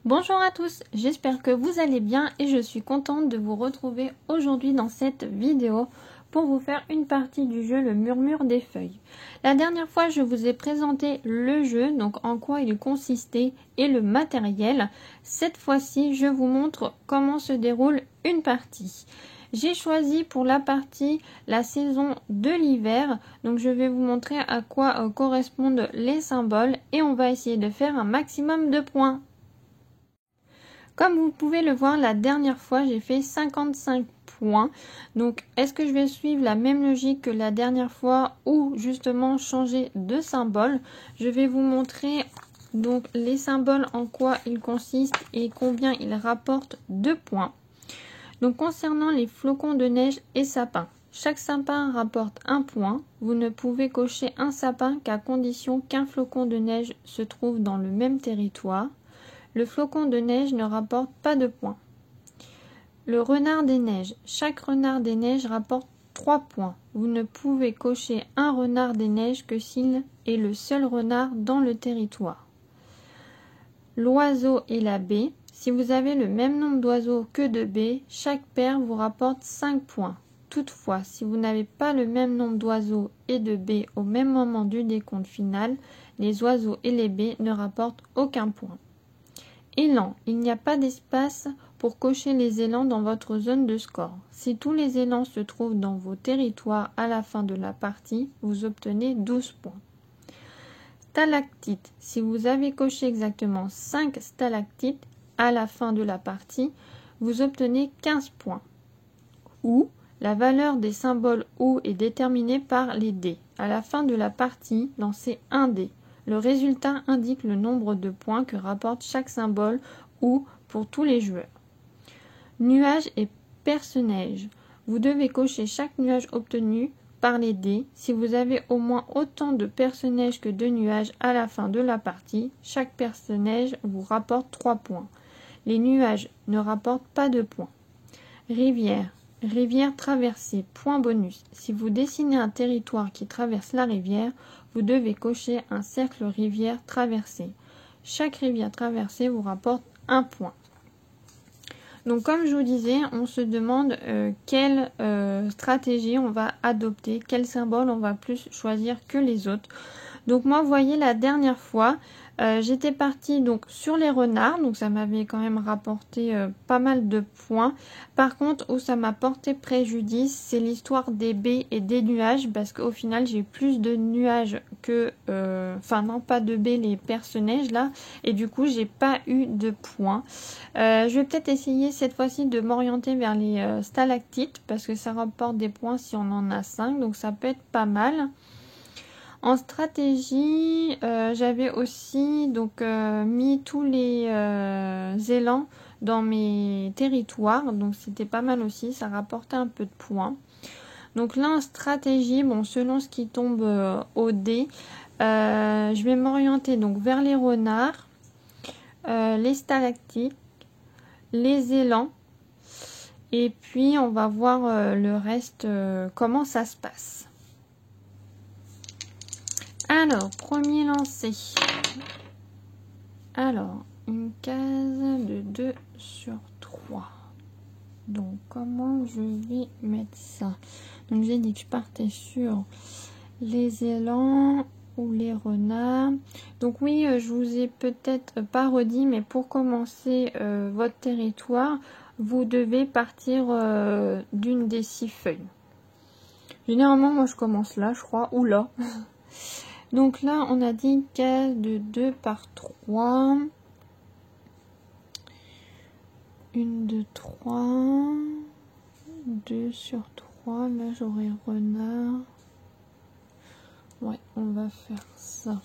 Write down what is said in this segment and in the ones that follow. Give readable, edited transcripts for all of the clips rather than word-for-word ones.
Bonjour à tous, j'espère que vous allez bien et je suis contente de vous retrouver aujourd'hui dans cette vidéo pour vous faire une partie du jeu Le Murmure des Feuilles. La dernière fois, je vous ai présenté le jeu, donc en quoi il consistait et le matériel. Cette fois-ci, je vous montre comment se déroule une partie. J'ai choisi pour la partie la saison de l'hiver, donc je vais vous montrer à quoi correspondent les symboles et on va essayer de faire un maximum de points. Comme vous pouvez le voir, la dernière fois, j'ai fait 55 points. Donc, est-ce que je vais suivre la même logique que la dernière fois ou justement changer de symbole? Je vais vous montrer donc les symboles, en quoi ils consistent et combien ils rapportent de points. Donc, concernant les flocons de neige et sapins, chaque sapin rapporte 1 point. Vous ne pouvez cocher un sapin qu'à condition qu'un flocon de neige se trouve dans le même territoire. Le flocon de neige ne rapporte pas de points. Le renard des neiges. Chaque renard des neiges rapporte 3 points. Vous ne pouvez cocher un renard des neiges que s'il est le seul renard dans le territoire. L'oiseau et la baie. Si vous avez le même nombre d'oiseaux que de baies, chaque paire vous rapporte 5 points. Toutefois, si vous n'avez pas le même nombre d'oiseaux et de baies au même moment du décompte final, les oiseaux et les baies ne rapportent aucun point. Élan. Il n'y a pas d'espace pour cocher les élans dans votre zone de score. Si tous les élans se trouvent dans vos territoires à la fin de la partie, vous obtenez 12 points. Stalactite. Si vous avez coché exactement 5 stalactites à la fin de la partie, vous obtenez 15 points. Ou, la valeur des symboles ou est déterminée par les dés. À la fin de la partie, lancez un dé. Le résultat indique le nombre de points que rapporte chaque symbole ou pour tous les joueurs. Nuages et perce-neige. Vous devez cocher chaque nuage obtenu par les dés. Si vous avez au moins autant de perce-neige que de nuages à la fin de la partie, chaque perce-neige vous rapporte 3 points. Les nuages ne rapportent pas de points. Rivière. Rivière traversée, point bonus. Si vous dessinez un territoire qui traverse la rivière, vous devez cocher un cercle rivière traversée. Chaque rivière traversée vous rapporte 1 point. Donc comme je vous disais, on se demande quelle stratégie on va adopter, quel symbole on va plus choisir que les autres. Donc moi, vous voyez, la dernière fois, j'étais partie donc sur les renards, donc ça m'avait quand même rapporté pas mal de points. Par contre, où ça m'a porté préjudice, c'est l'histoire des baies et des nuages, parce qu'au final, j'ai eu plus de nuages que... Enfin non, pas de baies, les perce-neige là, et du coup, j'ai pas eu de points. Je vais peut-être essayer cette fois-ci de m'orienter vers les stalactites, parce que ça rapporte des points si on en a 5, donc ça peut être pas mal. En stratégie, j'avais aussi donc mis tous les élans dans mes territoires, donc c'était pas mal aussi, ça rapportait un peu de points. Donc là en stratégie, bon selon ce qui tombe au dé, je vais m'orienter donc vers les renards, les stalactites, les élans, et puis on va voir le reste, comment ça se passe. Alors, premier lancer. Alors, une case de 2 sur 3. Donc, comment je vais mettre ça? Donc, j'ai dit que je partais sur les élans ou les renards. Donc, oui, je vous ai peut-être pas redit, mais pour commencer votre territoire, vous devez partir d'une des 6 feuilles. Généralement, moi, je commence là, je crois, ou là. Donc là, on a dit case de 2 par 3. 1, 2, 3. 2 sur 3. Là, j'aurai renard. Ouais, on va faire ça.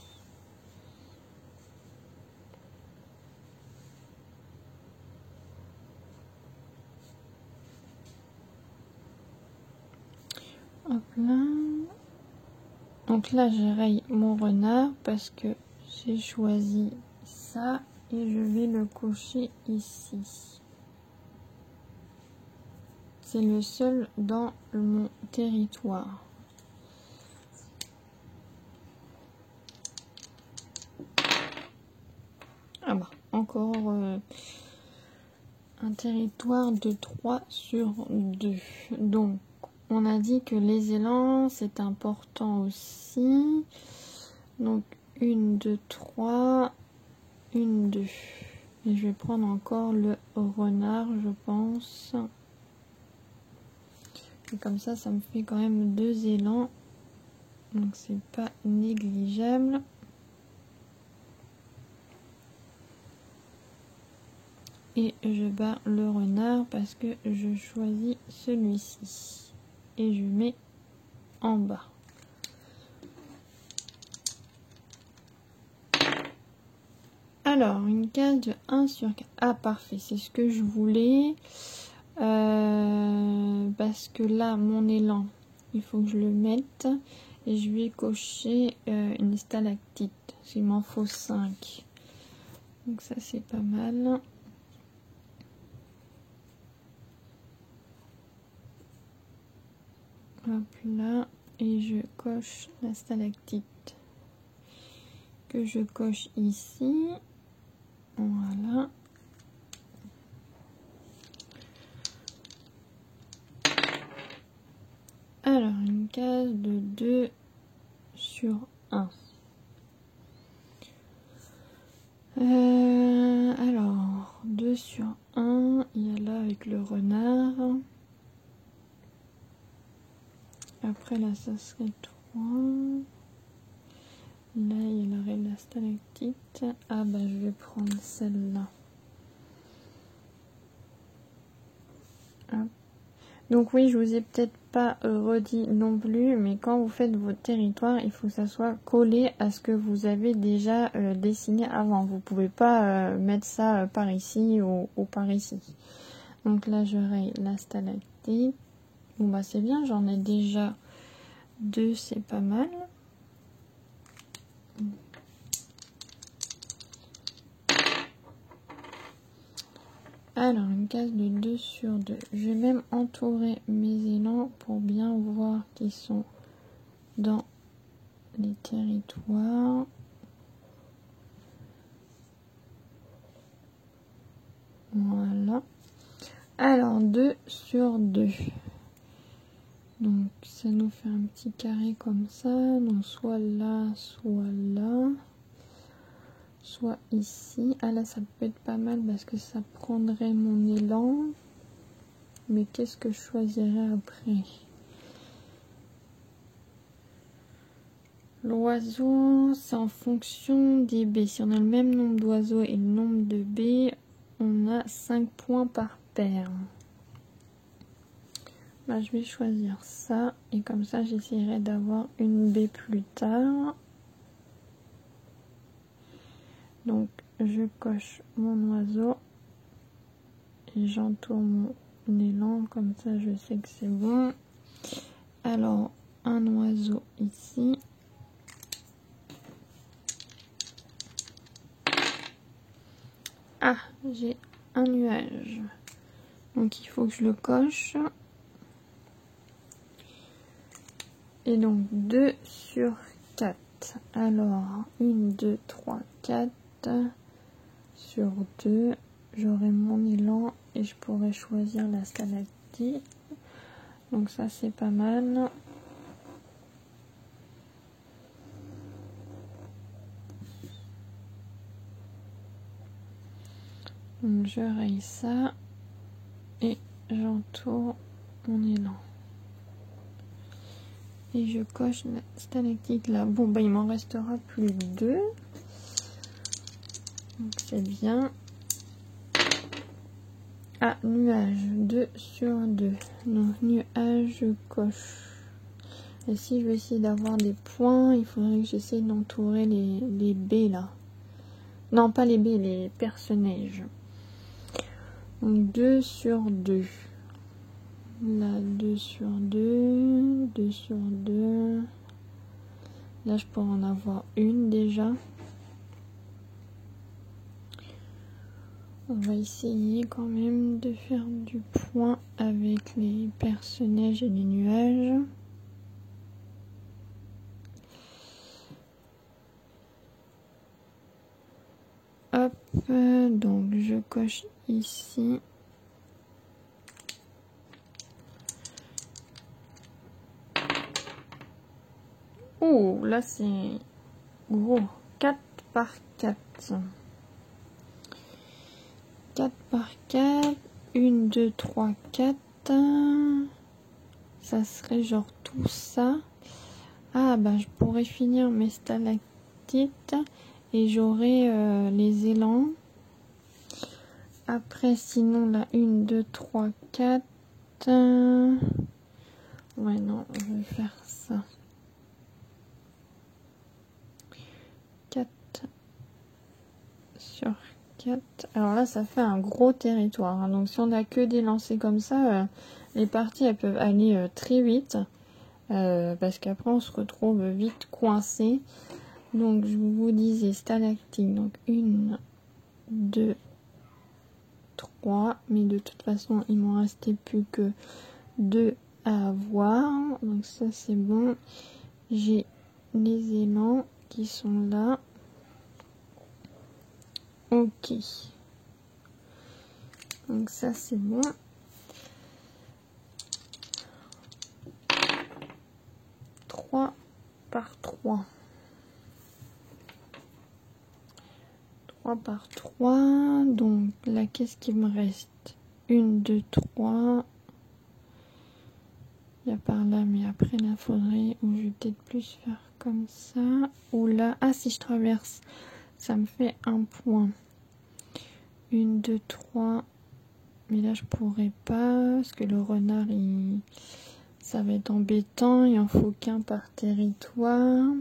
Hop là. Donc là, je raye mon renard parce que j'ai choisi ça et je vais le cocher ici. C'est le seul dans mon territoire. encore un territoire de 3 sur 2. Donc, on a dit que les élans, c'est important aussi. Donc, 1, 2, 3, 1, 2. Et je vais prendre encore le renard, je pense. Et comme ça me fait quand même 2 élans. Donc, c'est pas négligeable. Et je barre le renard parce que je choisis celui-ci. Et je mets en bas. Alors, une case de 1 sur 4. Ah, parfait, c'est ce que je voulais. Parce que là, mon élan, il faut que je le mette. Et je vais cocher une stalactite. Il m'en faut 5. Donc ça, c'est pas mal. Hop là. Et je coche la stalactite. Que je coche ici. Voilà. Alors, une case de 2 sur 1. Alors, 2 sur 1, il y a là avec le renard. Après là, ça serait 3. Là, il y aurait la stalactite. Ah bah, je vais prendre celle-là. Hop. Donc oui, je vous ai peut-être pas redit non plus, mais quand vous faites votre territoire, il faut que ça soit collé à ce que vous avez déjà dessiné avant. Vous pouvez pas mettre ça par ici ou par ici. Donc là, je raye la stalactite. Bon bah c'est bien, j'en ai déjà 2, c'est pas mal. Alors, une case de 2 sur 2. Je vais même entourer mes élans pour bien voir qu'ils sont dans les territoires. Voilà. Alors, 2 sur 2. Donc, ça nous fait un petit carré comme ça. Donc, soit là, soit ici. Ah là, ça peut être pas mal parce que ça prendrait mon élan. Mais qu'est-ce que je choisirais après? L'oiseau, c'est en fonction des baies. Si on a le même nombre d'oiseaux et le nombre de baies, on a 5 points par paire. Bah, je vais choisir ça. Et comme ça, j'essaierai d'avoir une baie plus tard. Donc, je coche mon oiseau. Et j'entoure mon élan. Comme ça, je sais que c'est bon. Alors, un oiseau ici. Ah, j'ai un nuage. Donc, il faut que je le coche. Et donc 2 sur 4. Alors 1, 2, 3, 4 sur 2. J'aurai mon élan et je pourrai choisir la stalactite. Donc ça c'est pas mal. Donc je raye ça et j'entoure mon élan. Et je coche la stalactite là. Bon, bah il m'en restera plus que 2. Donc c'est bien. Ah, nuage, 2 sur 2. Donc nuage, je coche. Et si je veux essayer d'avoir des points, il faudrait que j'essaie d'entourer les baies là. Non, pas les baies, les perce-neige. Donc 2 sur 2. Là, 2 sur 2, 2 sur 2. Là, je pourrais en avoir une déjà. On va essayer quand même de faire du point avec les perce-neige et les nuages. Hop. Hop, donc je coche ici. Oh, là c'est gros. 4 par 4. 4 par 4. 1, 2, 3, 4. Ça serait genre tout ça. Ah, bah je pourrais finir mes stalactites et j'aurai les élans. Après, sinon, là, 1, 2, 3, 4. Ouais, non, je vais faire ça. 4 sur 4. Alors là, ça fait un gros territoire. Hein. Donc, si on n'a que des lancers comme ça, les parties, elles peuvent aller très vite. Parce qu'après, on se retrouve vite coincé. Donc, je vous disais stalactite. Donc, 1, 2, 3. Mais de toute façon, il m'en restait plus que 2 à avoir. Donc, ça, c'est bon. J'ai les élans qui sont là. Ok. Donc ça c'est bon. Trois par 3. 3 par 3. Donc là qu'est-ce qui me reste? 1, 2, 3. Il y a par là, mais après là faudrait, ou je vais peut-être plus faire comme ça. Ou là, ah si je traverse, ça me fait un point. 1, 2, 3. Mais là, je pourrais pas, parce que le renard, ça va être embêtant. Il en faut qu'un par territoire.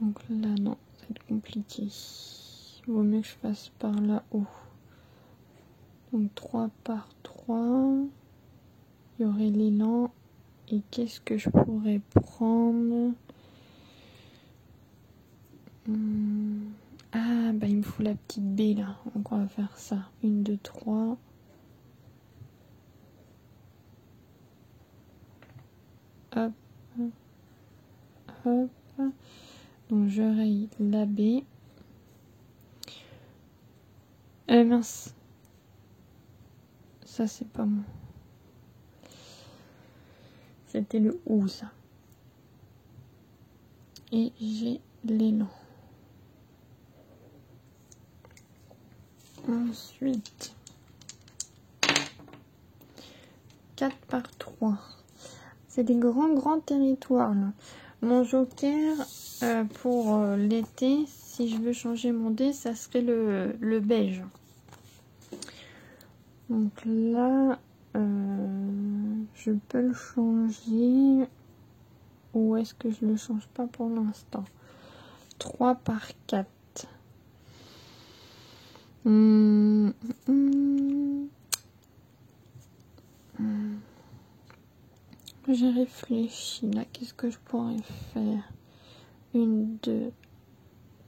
Donc là, non, ça va être compliqué. Il vaut mieux que je fasse par là-haut. Donc 3 par 3. Il y aurait l'élan. Et qu'est-ce que je pourrais prendre? Ah, bah il me faut la petite baie là. Donc on va faire ça. 1, 2, 3. Hop. Hop. Donc je raye la baie. Mince. Ça c'est pas moi. C'était le ou ça. Et j'ai l'élan. Ensuite, 4 par 3. C'est des grands territoires là. Mon joker pour l'été, si je veux changer mon dé, ça serait le beige. Donc là, je peux le changer. Ou est-ce que je le change pas pour l'instant? 3 par 4. J'ai réfléchi là, qu'est-ce que je pourrais faire? 1, 2,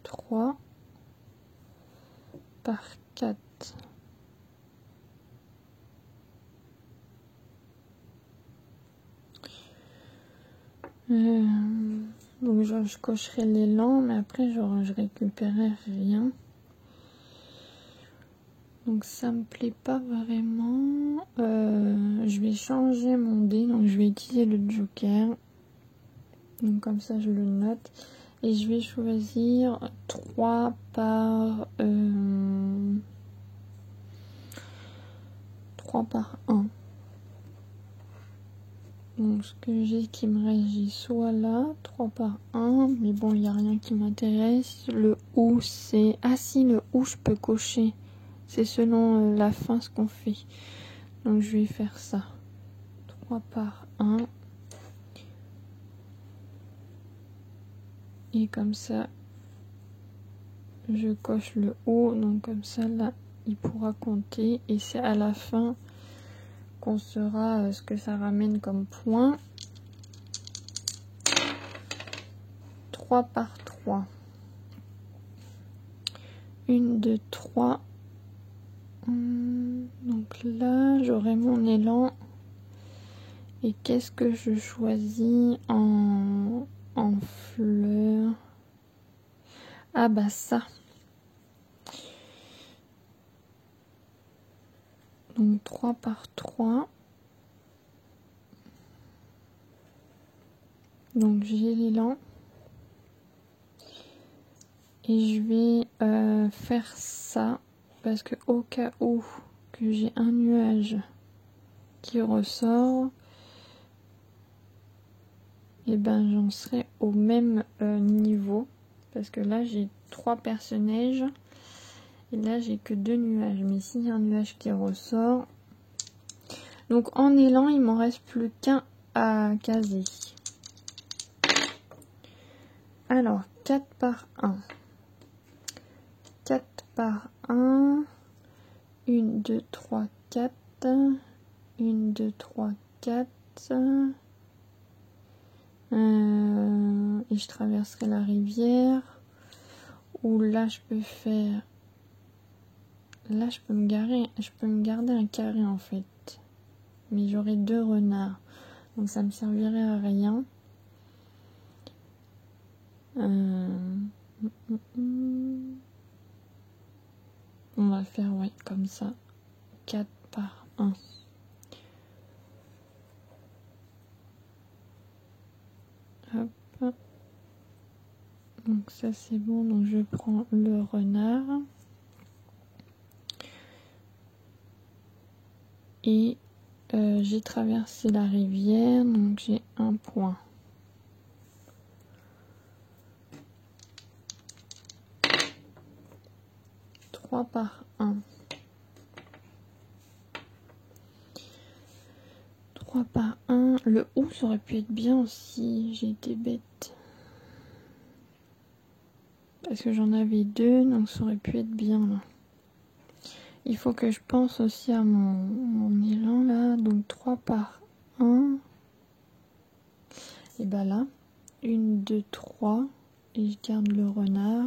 3 par 4. Donc je cocherai l'élan, mais après je récupérerai rien. Donc ça me plaît pas vraiment. Je vais changer mon dé, donc je vais utiliser le joker. Donc comme ça je le note. Et je vais choisir 3 par 3 par 1. Donc ce que j'ai qui me reste, j'ai soit là, 3 par 1, mais bon, il n'y a rien qui m'intéresse. Le ou, c'est... Ah si, le ou, je peux cocher. C'est selon la fin ce qu'on fait. Donc je vais faire ça. 3 par 1. Et comme ça, je coche le ou. Donc comme ça, là, il pourra compter. Et c'est à la fin qu'on saura ce que ça ramène comme point. 3 par 3. 1, 2, 3. Donc là, j'aurai mon élan. Et qu'est-ce que je choisis en fleurs? Ah bah ça. Donc 3 par 3. Donc j'ai l'élan. Et je vais faire ça parce que au cas où que j'ai un nuage qui ressort, et ben j'en serai au même niveau. Parce que là j'ai 3 personnages et là j'ai que 2 nuages. Mais s'il y a un nuage qui ressort, donc en élan il m'en reste plus qu'un à caser. Alors 4 par 1. 4 par 1. 1, 2, 3, 4. 1, 2, 3, 4. Et je traverserai la rivière. Ou là je peux faire... Là je peux me garder un carré en fait. Mais j'aurai 2 renards. Donc ça me servirait à rien. On va faire ouais comme ça. 4 par 1. Hop. Donc ça c'est bon. Donc je prends le renard. Et j'ai traversé la rivière. Donc j'ai un point. Par 1. 3 par 1. Le ou ça aurait pu être bien aussi. J'ai été bête. Parce que j'en avais 2, donc ça aurait pu être bien là. Il faut que je pense aussi à mon élan là. Donc 3 par 1. Et bah là. 1, 2, 3. Et je garde le renard.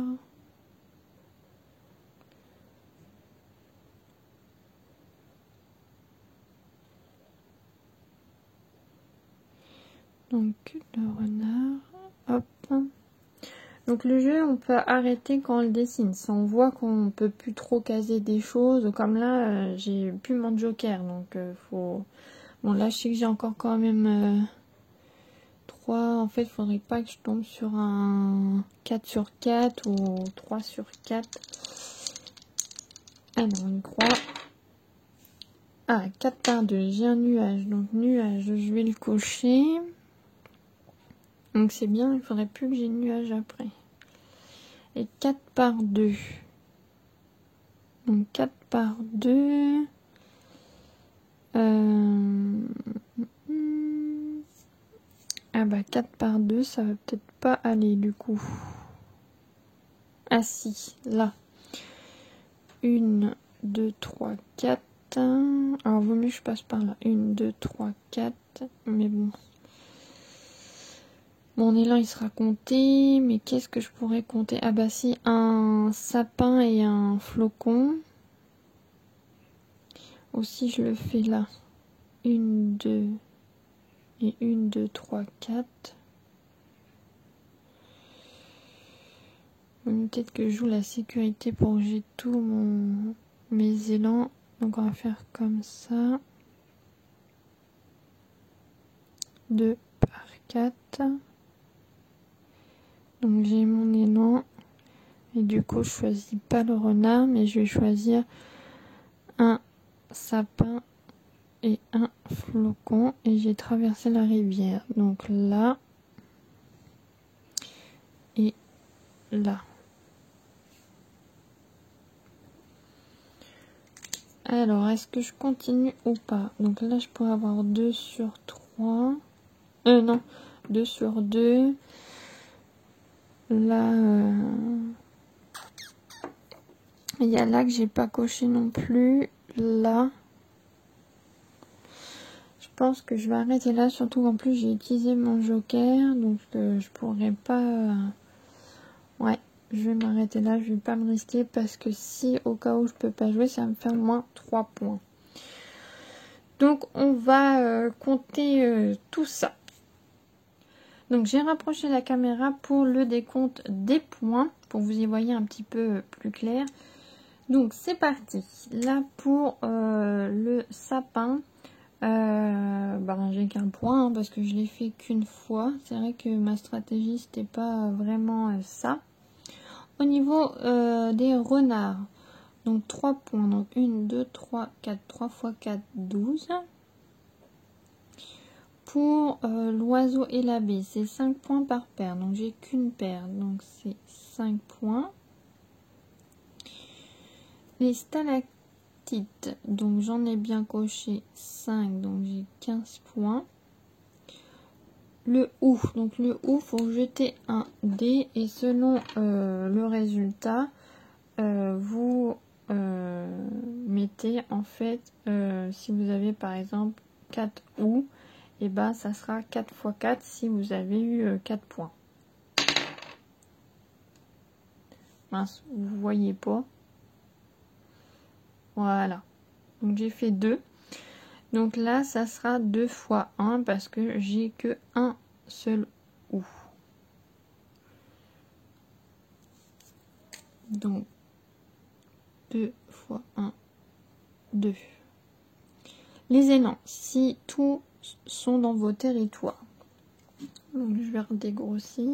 Donc le renard, hop. Donc le jeu, on peut arrêter quand on le dessine. Si on voit qu'on peut plus trop caser des choses, comme là, j'ai plus mon joker. Donc faut... Bon là, je sais que j'ai encore quand même 3. En fait, il faudrait pas que je tombe sur un 4 sur 4 ou 3 sur 4. Ah non, une croix. Ah, 4 par 2, j'ai un nuage. Donc nuage, je vais le cocher. Donc c'est bien, il faudrait plus que j'ai de nuage après. Et 4 par 2. Donc 4 par 2. Ah bah 4 par 2, ça va peut-être pas aller du coup. Ah si, là. 1, 2, 3, 4. Alors vaut mieux que je passe par là. 1, 2, 3, 4. Mais bon. Mon élan il sera compté, mais qu'est-ce que je pourrais compter? Ah bah si, un sapin et un flocon. Aussi je le fais là. 1, 2 et 1, 2, 3, 4. Peut-être que je joue la sécurité pour que j'ai tous mes élans. Donc on va faire comme ça. 2 par 4. Donc j'ai mon élan. Et du coup je choisis pas le renard, mais je vais choisir un sapin et un flocon. Et j'ai traversé la rivière. Donc là et là. Alors, est-ce que je continue ou pas? Donc là, je pourrais avoir 2 sur 3. Non, 2 sur 2. Là, il y a là que j'ai pas coché non plus. Là, je pense que je vais arrêter là. Surtout qu'en plus, j'ai utilisé mon joker. Donc, je pourrais pas... Ouais, je vais m'arrêter là. Je vais pas me risquer parce que si au cas où je peux pas jouer, ça va me faire moins 3 points. Donc, on va compter tout ça. Donc j'ai rapproché la caméra pour le décompte des points, pour que vous y voyez un petit peu plus clair. Donc c'est parti. Là pour le sapin, j'ai qu'un point parce que je l'ai fait qu'une fois. C'est vrai que ma stratégie c'était pas vraiment ça. Au niveau des renards, donc 3 points. Donc 1, 2, 3, 4, 3 x 4, 12. Pour l'oiseau et l'abeille, c'est 5 points par paire. Donc j'ai qu'une paire, donc c'est 5 points. Les stalactites, donc j'en ai bien coché 5, donc j'ai 15 points. Le ou, donc le ou, faut jeter un dé et selon le résultat, vous mettez en fait, si vous avez par exemple 4 ou, et ben ça sera 4 x 4 si vous avez eu 4 points. Mince, vous voyez pas. Voilà. Donc j'ai fait 2. Donc là, ça sera 2 x 1 parce que j'ai que un seul ou. Donc 2 x 1, 2. Les élans, si tous sont dans vos territoires. Donc je vais redégrossir.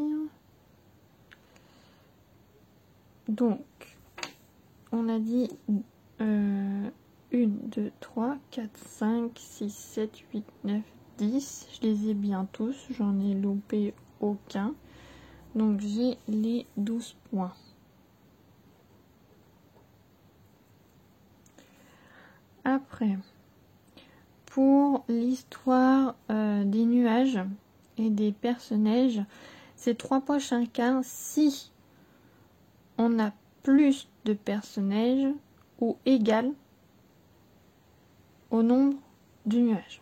Donc on a dit 1, 2, 3, 4, 5, 6, 7, 8, 9, 10. Je les ai bien tous, j'en ai loupé aucun. Donc j'ai les 12 points. Après, pour l'histoire des nuages et des personnages, c'est 3 points chacun si on a plus de personnages ou égal au nombre du nuage.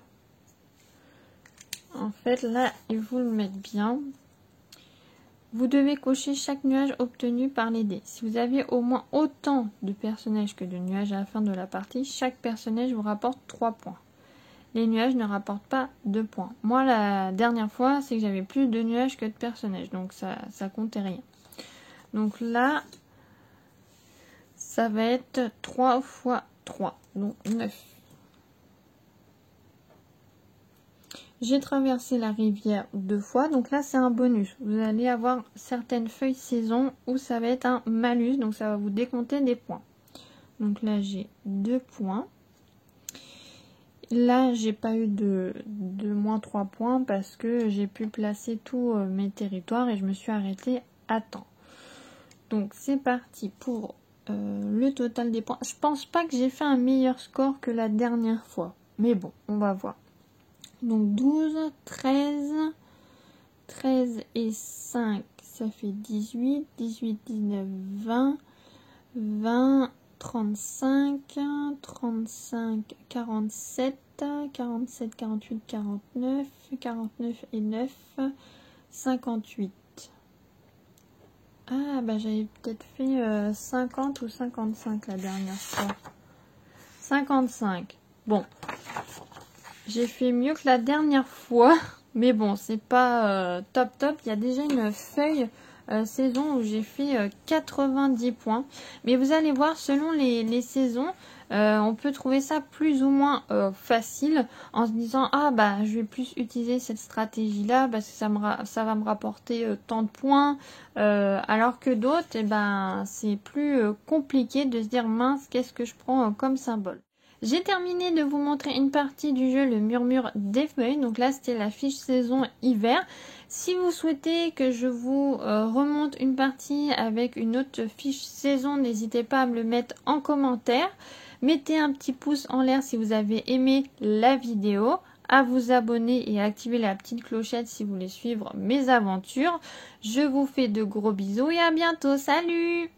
En fait, là, il faut le mettre bien. Vous devez cocher chaque nuage obtenu par les dés. Si vous avez au moins autant de personnages que de nuages à la fin de la partie, chaque personnage vous rapporte 3 points. Les nuages ne rapportent pas 2 points. Moi, la dernière fois, c'est que j'avais plus de nuages que de personnages. Donc, ça comptait rien. Donc là, ça va être 3 x 3. Donc, 9. J'ai traversé la rivière 2 fois. Donc là, c'est un bonus. Vous allez avoir certaines feuilles saison où ça va être un malus. Donc, ça va vous décompter des points. Donc là, j'ai 2 points. Là, j'ai pas eu de moins 3 points parce que j'ai pu placer tous mes territoires et je me suis arrêtée à temps. Donc, c'est parti pour le total des points. Je pense pas que j'ai fait un meilleur score que la dernière fois. Mais bon, on va voir. Donc, 12, 13, 13 et 5, ça fait 18, 18, 19, 20, 20, 35, 35, 47, 47, 48, 49, 49 et 9, 58. Ah, bah j'avais peut-être fait 50 ou 55 la dernière fois. 55. Bon. J'ai fait mieux que la dernière fois. Mais bon, c'est pas top. Il y a déjà une feuille saison où j'ai fait 90 points. Mais vous allez voir, selon les saisons, on peut trouver ça plus ou moins facile en se disant ah bah je vais plus utiliser cette stratégie là parce que ça va me rapporter tant de points, alors que d'autres c'est plus compliqué de se dire mince qu'est-ce que je prends comme symbole. J'ai terminé de vous montrer une partie du jeu, le murmure des feuilles. Donc là, c'était la fiche saison hiver. Si vous souhaitez que je vous remonte une partie avec une autre fiche saison, n'hésitez pas à me le mettre en commentaire. Mettez un petit pouce en l'air si vous avez aimé la vidéo, à vous abonner et à activer la petite clochette si vous voulez suivre mes aventures. Je vous fais de gros bisous et à bientôt. Salut!